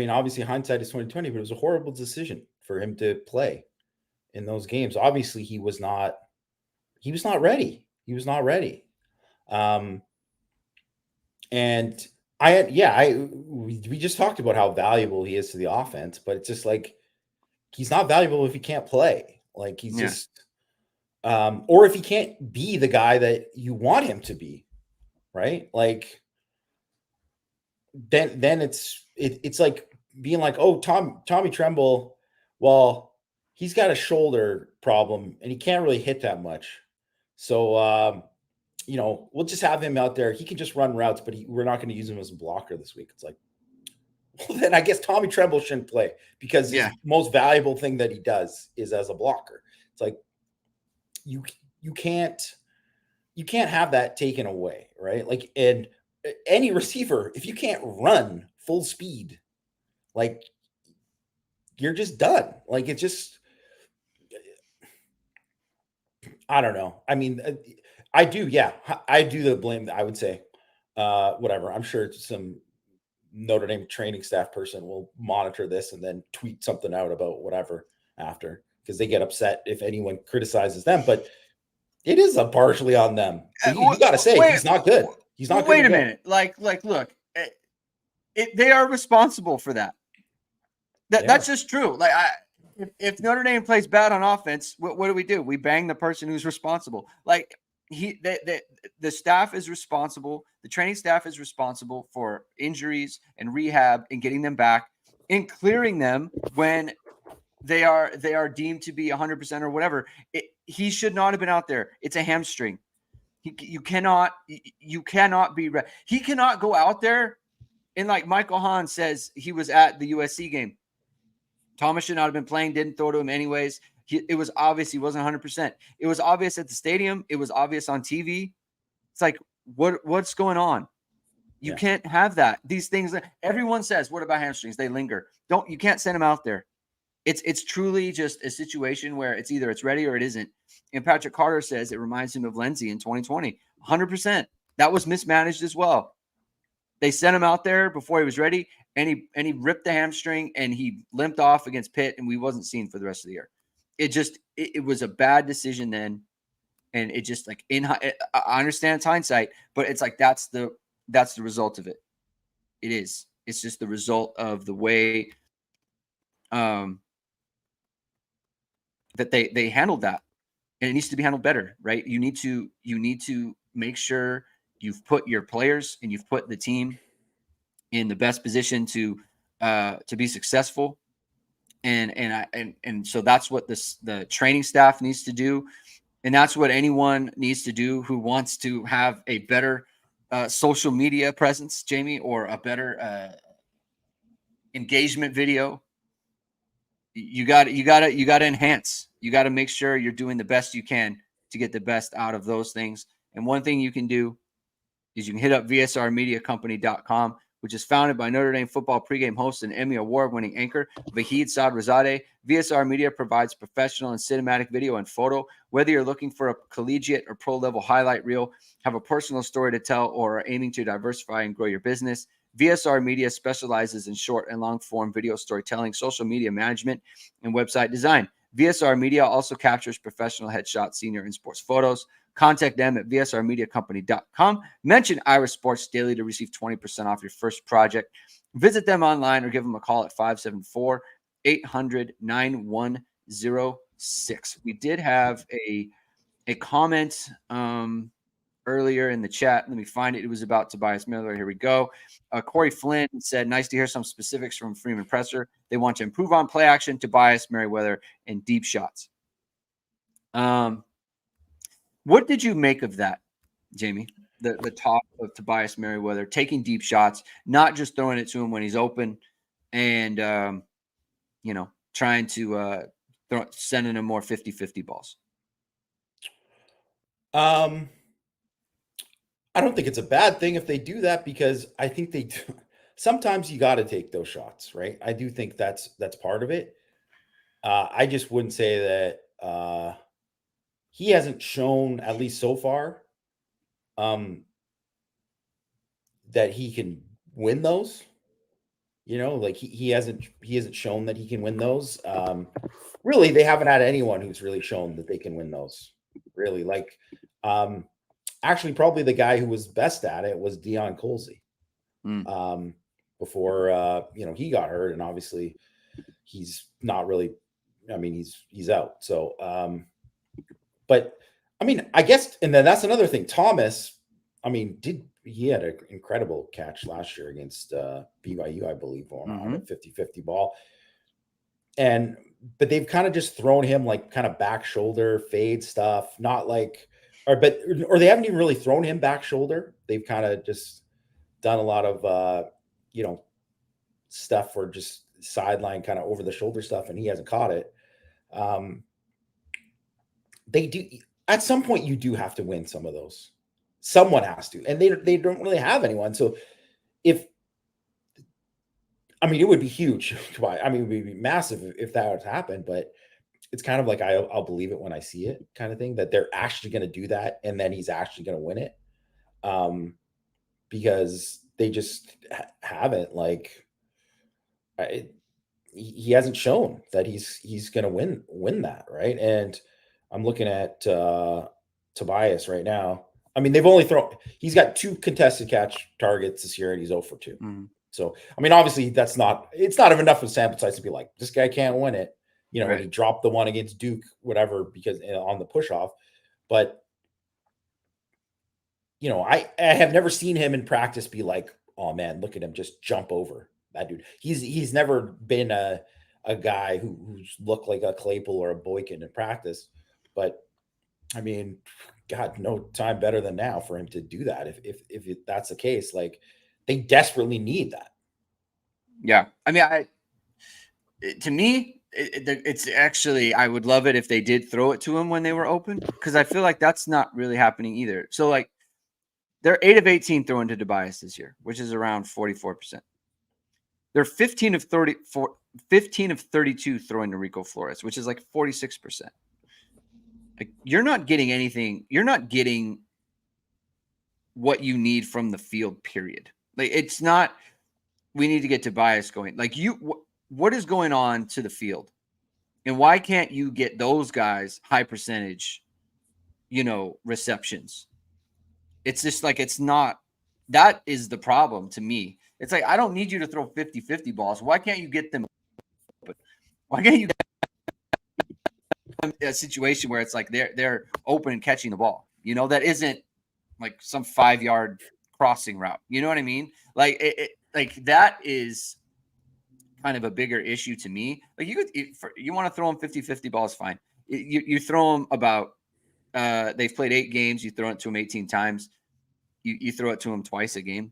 obviously hindsight is 2020, but it was a horrible decision for him to play in those games. Obviously, he was not ready. We just talked about how valuable he is to the offense, but it's just like he's not valuable if he can't play. Like he's just, or if he can't be the guy that you want him to be, right? Like. Then it's like being like, oh, Tommy Tremble, well, he's got a shoulder problem and he can't really hit that much. So, you know, we'll just have him out there. He can just run routes, but we're not going to use him as a blocker this week. It's like, well, then I guess Tommy Tremble shouldn't play because his most valuable thing that he does is as a blocker. It's like you can't have that taken away, right? Like, and any receiver, if you can't run full speed, like you're just done. Like it's just, I don't know. I mean, I do the blame. I would say, whatever. I'm sure some Notre Dame training staff person will monitor this and then tweet something out about whatever after, because they get upset if anyone criticizes them. But it is partially on them. You got to say he's not good. He's not. Well, wait a minute. Like, look, they are responsible for that. That's just true. Like, if Notre Dame plays bad on offense, what do? We bang the person who's responsible. Like, the staff is responsible. The training staff is responsible for injuries and rehab and getting them back and clearing them when they are deemed to be 100% or whatever. He should not have been out there. It's a hamstring. You cannot be. He cannot go out there and, like Michael Hahn says, he was at the USC game. Thomas should not have been playing. Didn't throw to him anyways. It was obvious he wasn't 100%. It was obvious at the stadium. It was obvious on TV. It's like, what's going on? You can't have that. These things that everyone says, what about hamstrings? They linger. You can't send them out there. It's truly just a situation where it's either it's ready or it isn't. And Patrick Carter says it reminds him of Lindsey in 2020. 100%. That was mismanaged as well. They sent him out there before he was ready, and he ripped the hamstring and he limped off against Pitt, and we wasn't seen for the rest of the year. It was a bad decision then, and it just like I understand it's hindsight, but it's like that's the result of it. It is. It's just the result of the way that they handled that, and it needs to be handled better, right? You need to make sure you've put your players and you've put the team in the best position to be successful. And so that's what the training staff needs to do. And that's what anyone needs to do who wants to have a better social media presence, Jamie, or a better engagement video. You got to enhance. You got to make sure you're doing the best you can to get the best out of those things. And one thing you can do is you can hit up vsrmediacompany.com, which is founded by Notre Dame football pregame host and Emmy award-winning anchor Vahid Sadrazadeh. VSR Media provides professional and cinematic video and photo. Whether you're looking for a collegiate or pro-level highlight reel, have a personal story to tell, or are aiming to diversify and grow your business, VSR Media specializes in short and long-form video storytelling, social media management, and website design. VSR Media also captures professional headshots, senior and sports photos. Contact them at vsrmediacompany.com. Mention Irish Sports Daily to receive 20% off your first project. Visit them online or give them a call at 574-800-9106. We did have a comment earlier in the chat. Let me find it. It was about Tobias Miller. Here we go. Corey Flynn said, nice to hear some specifics from Freeman Presser. They want to improve on play action, Tobias, Merriweather, and deep shots. What did you make of that, Jamie? The talk of Tobias Merriweather taking deep shots, not just throwing it to him when he's open, and trying to sending him more 50-50 balls. I don't think it's a bad thing if they do that, because I think they do. Sometimes you got to take those shots, right? I do think that's part of it. I just wouldn't say that he hasn't shown, at least so far, that he can win those. Like he hasn't shown that he can win those. Really, they haven't had anyone who's really shown that they can win those. Really, like actually, probably the guy who was best at it was Deion Colsey. Before he got hurt, and obviously he's not really. I mean, he's out. So, but I mean, I guess, and then that's another thing. Thomas, I mean, he had an incredible catch last year against BYU, I believe, on a 50-50 ball. But they've kind of just thrown him like kind of back shoulder fade stuff, not like, or they haven't even really thrown him back shoulder. They've kind of just done a lot of, stuff for just sideline kind of over the shoulder stuff, and he hasn't caught it. They do, at some point you do have to win some of those. Someone has to, and they don't really have anyone. So it would be huge. I mean, it would be massive if that would happen, but it's kind of like, I'll believe it when I see it kind of thing, that they're actually going to do that. And then he's actually going to win it. Because they just haven't, like, he hasn't shown that he's going to win that. Right. And I'm looking at Tobias right now. I mean, he's got 2 contested catch targets this year and he's 0 for 2. Mm-hmm. So, I mean, obviously it's not enough of a sample size to be like, this guy can't win it. You know, Right. when he dropped the one against Duke, whatever, because on the push off. But, you know, I have never seen him in practice be like, oh man, look at him just jump over that dude. He's never been a guy who's looked like a Claypool or a Boykin in practice. But I mean, God, no time better than now for him to do that. If that's the case, like they desperately need that. Yeah. I mean, to me, it's actually, I would love it if they did throw it to him when they were open, because I feel like that's not really happening either. So like they're 8 of 18 throwing to Tobias this year, which is around 44%. They're 15 of 32 throwing to Rico Flores, which is like 46%. Like you're not getting anything. You're not getting what you need from the field, period. Like it's not, we need to get Tobias going. Like what is going on to the field? And why can't you get those guys high percentage, receptions? It's just like, it's not, that is the problem to me. It's like, I don't need you to throw 50-50 balls. Why can't you get them? Why can't you get a situation where it's like they're open and catching the ball? That isn't like some 5-yard crossing route. You know what I mean? Like like that is kind of a bigger issue to me. Like you want to throw them 50-50 balls, fine. You throw them about they've played 8 games, you throw it to them 18 times. You throw it to them twice a game.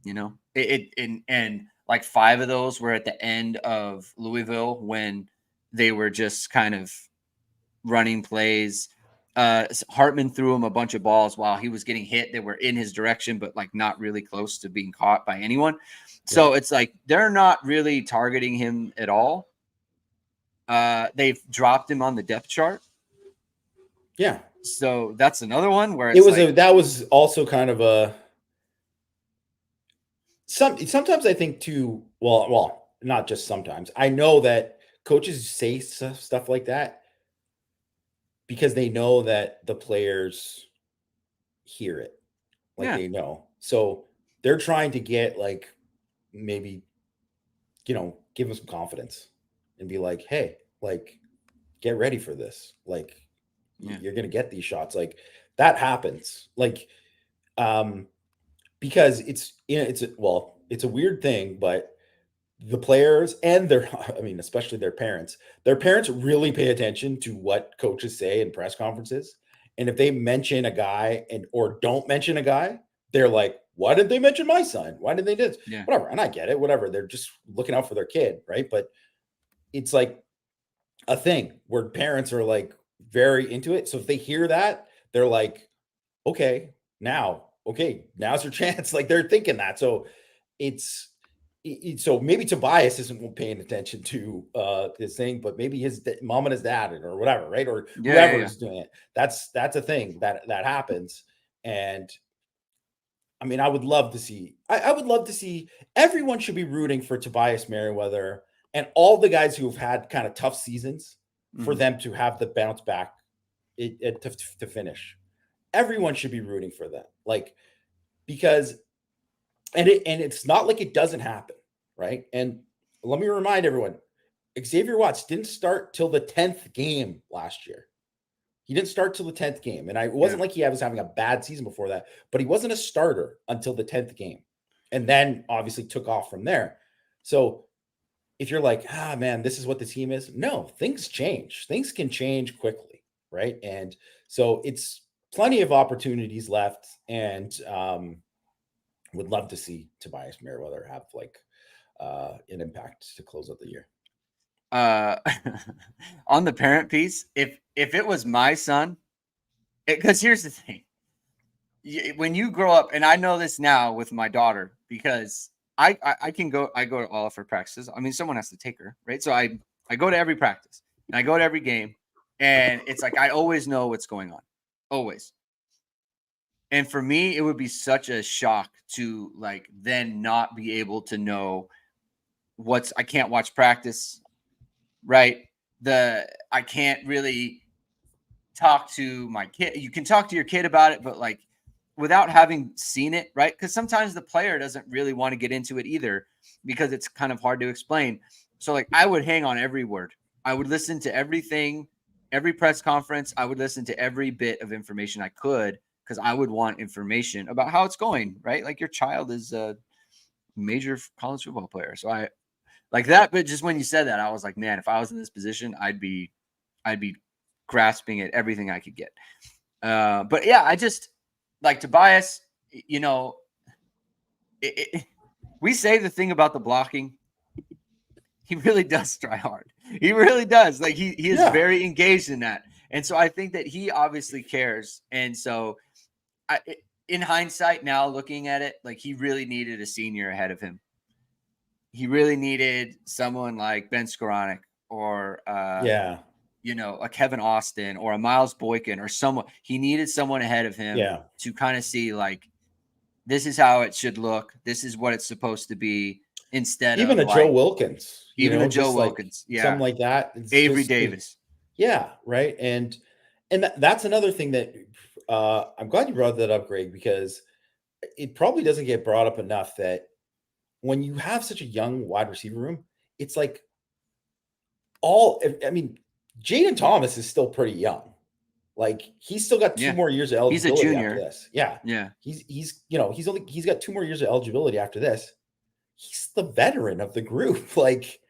And like 5 of those were at the end of Louisville when they were just kind of running plays. Hartman threw him a bunch of balls while he was getting hit. They were in his direction, but like not really close to being caught by anyone. So it's like they're not really targeting him at all. They've dropped him on the depth chart. Yeah. So that's another one where it's that was also kind of a sometimes I think too, well, not just sometimes. I know that coaches say stuff like that because they know that the players hear it. Like they know. So they're trying to get like maybe, give them some confidence and be like, hey, like get ready for this. Like you're going to get these shots. Like that happens. Like, because it's a weird thing, but the players and especially their parents really pay attention to what coaches say in press conferences. And if they mention a guy or don't mention a guy, they're like, why did they mention my son? Why did they do this? Yeah. Whatever. And I get it, whatever. They're just looking out for their kid. Right. But it's like a thing where parents are like very into it. So if they hear that, they're like, okay, now's your chance. Like they're thinking that. So so maybe Tobias isn't paying attention to this thing, but maybe his mom and his dad or whatever, right? Or whoever is doing it. That's a thing that happens. And I mean, I would love to see everyone should be rooting for Tobias Merriweather and all the guys who have had kind of tough seasons for them to have the bounce back to finish. Everyone should be rooting for that. Like, because it's not like it doesn't happen, right? And let me remind everyone, Xavier Watts didn't start till the 10th game last year. He didn't start till the 10th game. And it wasn't like he was having a bad season before that, but he wasn't a starter until the 10th game. And then obviously took off from there. So if you're like, man, this is what the team is. No, things change. Things can change quickly, right? And so it's plenty of opportunities left. And would love to see Tobias Merriweather have like an impact to close out the year. On the parent piece, if it was my son, because here's the thing, when you grow up, and I know this now with my daughter, because I go to all of her practices. I mean, someone has to take her, right? So I go to every practice and I go to every game, and it's like I always know what's going on, always. And for me, it would be such a shock to like then not be able to know I can't watch practice, right? I can't really talk to my kid. You can talk to your kid about it, but like without having seen it, right? Because sometimes the player doesn't really want to get into it either because it's kind of hard to explain. So like I would hang on every word. I would listen to everything, every press conference. I would listen to every bit of information I could because I would want information about how it's going, right? Like your child is a major college football player. So I like that. But just when you said that, I was like, man, if I was in this position, I'd be grasping at everything I could get. But yeah, I just like Tobias, you know, we say the thing about the blocking. He really does try hard. He really does. Like he is very engaged in that. And so I think that he obviously cares. And so in hindsight, now looking at it, like he really needed a senior ahead of him. He really needed someone like Ben Skoranek or you know, a Kevin Austin or a Miles Boykin or someone. He needed someone ahead of him to kind of see like this is how it should look. This is what it's supposed to be. Instead even of a Joe Wilkins, even a Joe Wilkins, something like that. It's Avery Davis, right. And that's another thing that I'm glad you brought that up, Greg, because it probably doesn't get brought up enough that when you have such a young wide receiver room, it's like Jaden Thomas is still pretty young. Like he's still got 2 more years of eligibility. He's a junior. After this. Yeah. He's got 2 more years of eligibility after this. He's the veteran of the group. Like,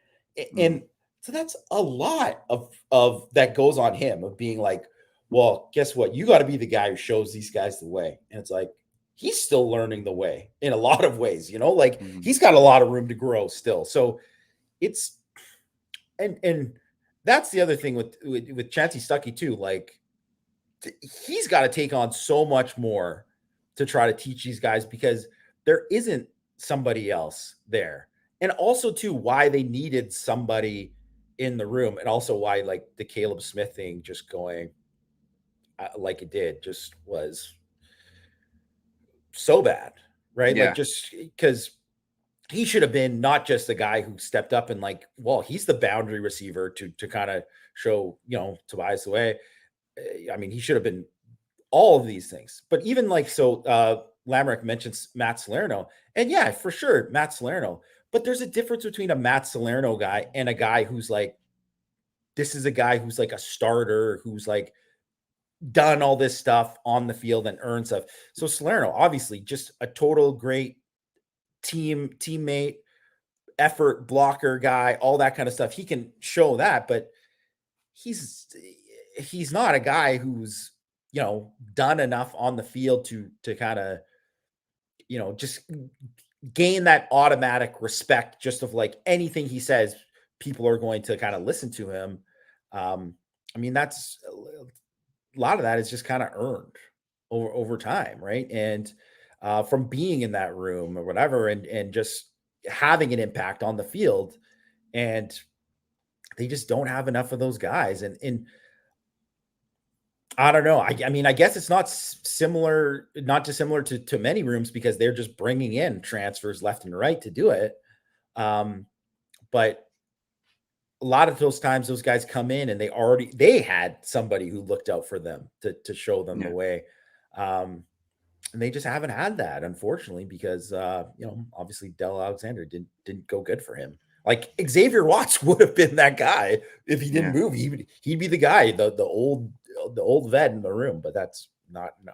and so that's a lot of that goes on him of being like, well, guess what? You got to be the guy who shows these guys the way. And it's like, he's still learning the way in a lot of ways, like he's got a lot of room to grow still. So it's, and that's the other thing with Chancey Stuckey too. Like he's got to take on so much more to try to teach these guys because there isn't somebody else there. And also too, why they needed somebody in the room, and also why like the Caleb Smith thing just going like it did just was so bad, right? Like just because he should have been not just the guy who stepped up and like, well, he's the boundary receiver to kind of show, Tobias the way. I mean, he should have been all of these things. But even like, so Lamerick mentions Matt Salerno, and yeah, for sure, Matt Salerno. But there's a difference between a Matt Salerno guy and a guy who's like, this is a guy who's like a starter, who's like done all this stuff on the field and earned stuff. So Salerno, obviously, just a total great teammate, effort blocker guy, all that kind of stuff. He can show that, but he's not a guy who's done enough on the field to kind of just gain that automatic respect just of like anything he says, people are going to kind of listen to him. I mean, that's a lot of that is just kind of earned over time, right? And from being in that room or whatever, and just having an impact on the field, and they just don't have enough of those guys. And I don't know. I mean, I guess it's not dissimilar to many rooms because they're just bringing in transfers left and right to do it. But a lot of those times those guys come in and they had somebody who looked out for them to show them the way. And they just haven't had that, unfortunately, because obviously Del Alexander didn't go good for him. Like Xavier Watts would have been that guy if he didn't move. He'd be the guy, the old vet in the room, but that's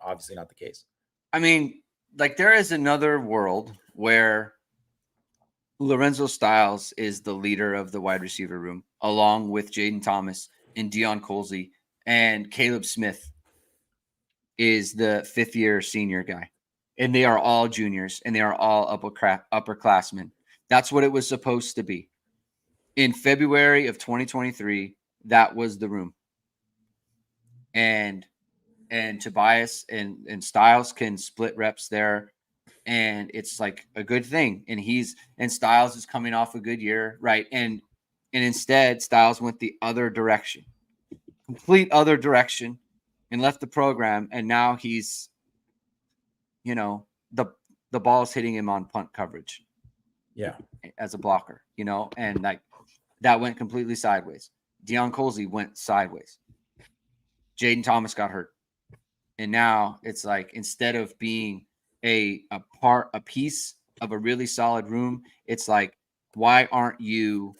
obviously not the case. I mean, like there is another world where Lorenzo Styles is the leader of the wide receiver room, along with Jaden Thomas and Deion Colsey, and Caleb Smith is the 5th-year senior guy. And they are all juniors, and they are all upperclassmen. That's what it was supposed to be. In February of 2023, that was the room. And Tobias and Styles can split reps there. And it's like a good thing. And Styles is coming off a good year, right? And instead, Styles went the other direction, complete other direction, and left the program. And now he's, the ball's hitting him on punt coverage. Yeah. As a blocker, and like that went completely sideways. Deion Colsey went sideways. Jaden Thomas got hurt. And now it's like, instead of being a piece of a really solid room, it's like, why aren't you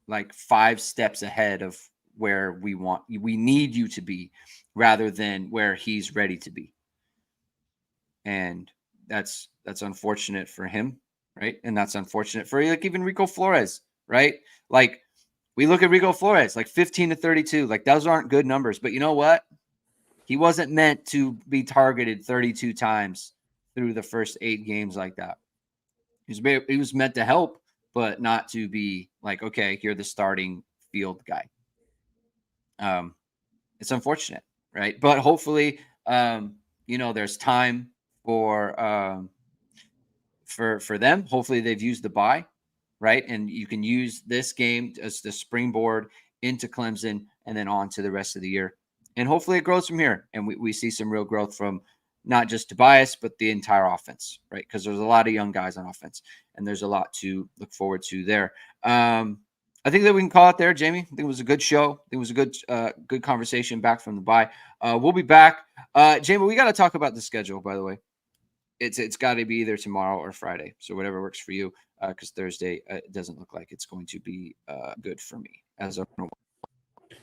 like 5 steps ahead of where we need you to be, rather than where he's ready to be? And that's unfortunate for him, right? And that's unfortunate for like even Rico Flores, right? Like, we look at Rico Flores, like 15 to 32, like those aren't good numbers, but you know what? He wasn't meant to be targeted 32 times through the first 8 games like that. He was meant to help, but not to be like, okay, you're the starting field guy. It's unfortunate, right? But hopefully, there's time for them. Hopefully they've used the bye, right? And you can use this game as the springboard into Clemson and then on to the rest of the year. And hopefully it grows from here. And we see some real growth from not just Tobias, but the entire offense, right? Because there's a lot of young guys on offense, and there's a lot to look forward to there. I think that we can call it there, Jamie. I think it was a good show. I think it was a good conversation back from the bye. We'll be back. Jamie, we got to talk about the schedule, by the way. It's got to be either tomorrow or Friday. So whatever works for you, because Thursday it doesn't look like it's going to be good for me as a normal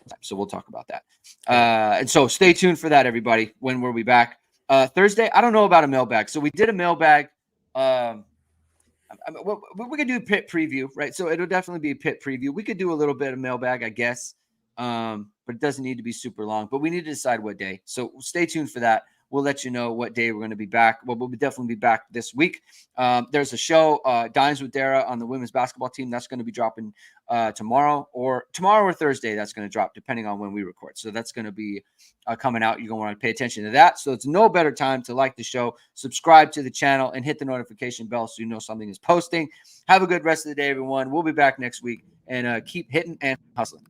time. So we'll talk about that. And so stay tuned for that, everybody, when we'll be back. Thursday, I don't know about a mailbag. So we did a mailbag. We could do pit preview, right? So it'll definitely be a pit preview. We could do a little bit of mailbag, I guess, but it doesn't need to be super long. But we need to decide what day. So stay tuned for that. We'll let you know what day we're going to be back. Well, we'll definitely be back this week. There's a show, Dimes with Dara on the women's basketball team. That's going to be dropping tomorrow or Thursday. That's going to drop depending on when we record. So that's going to be coming out. You're going to want to pay attention to that. So it's no better time to like the show, subscribe to the channel, and hit the notification bell so you know something is posting. Have a good rest of the day, everyone. We'll be back next week, and keep hitting and hustling.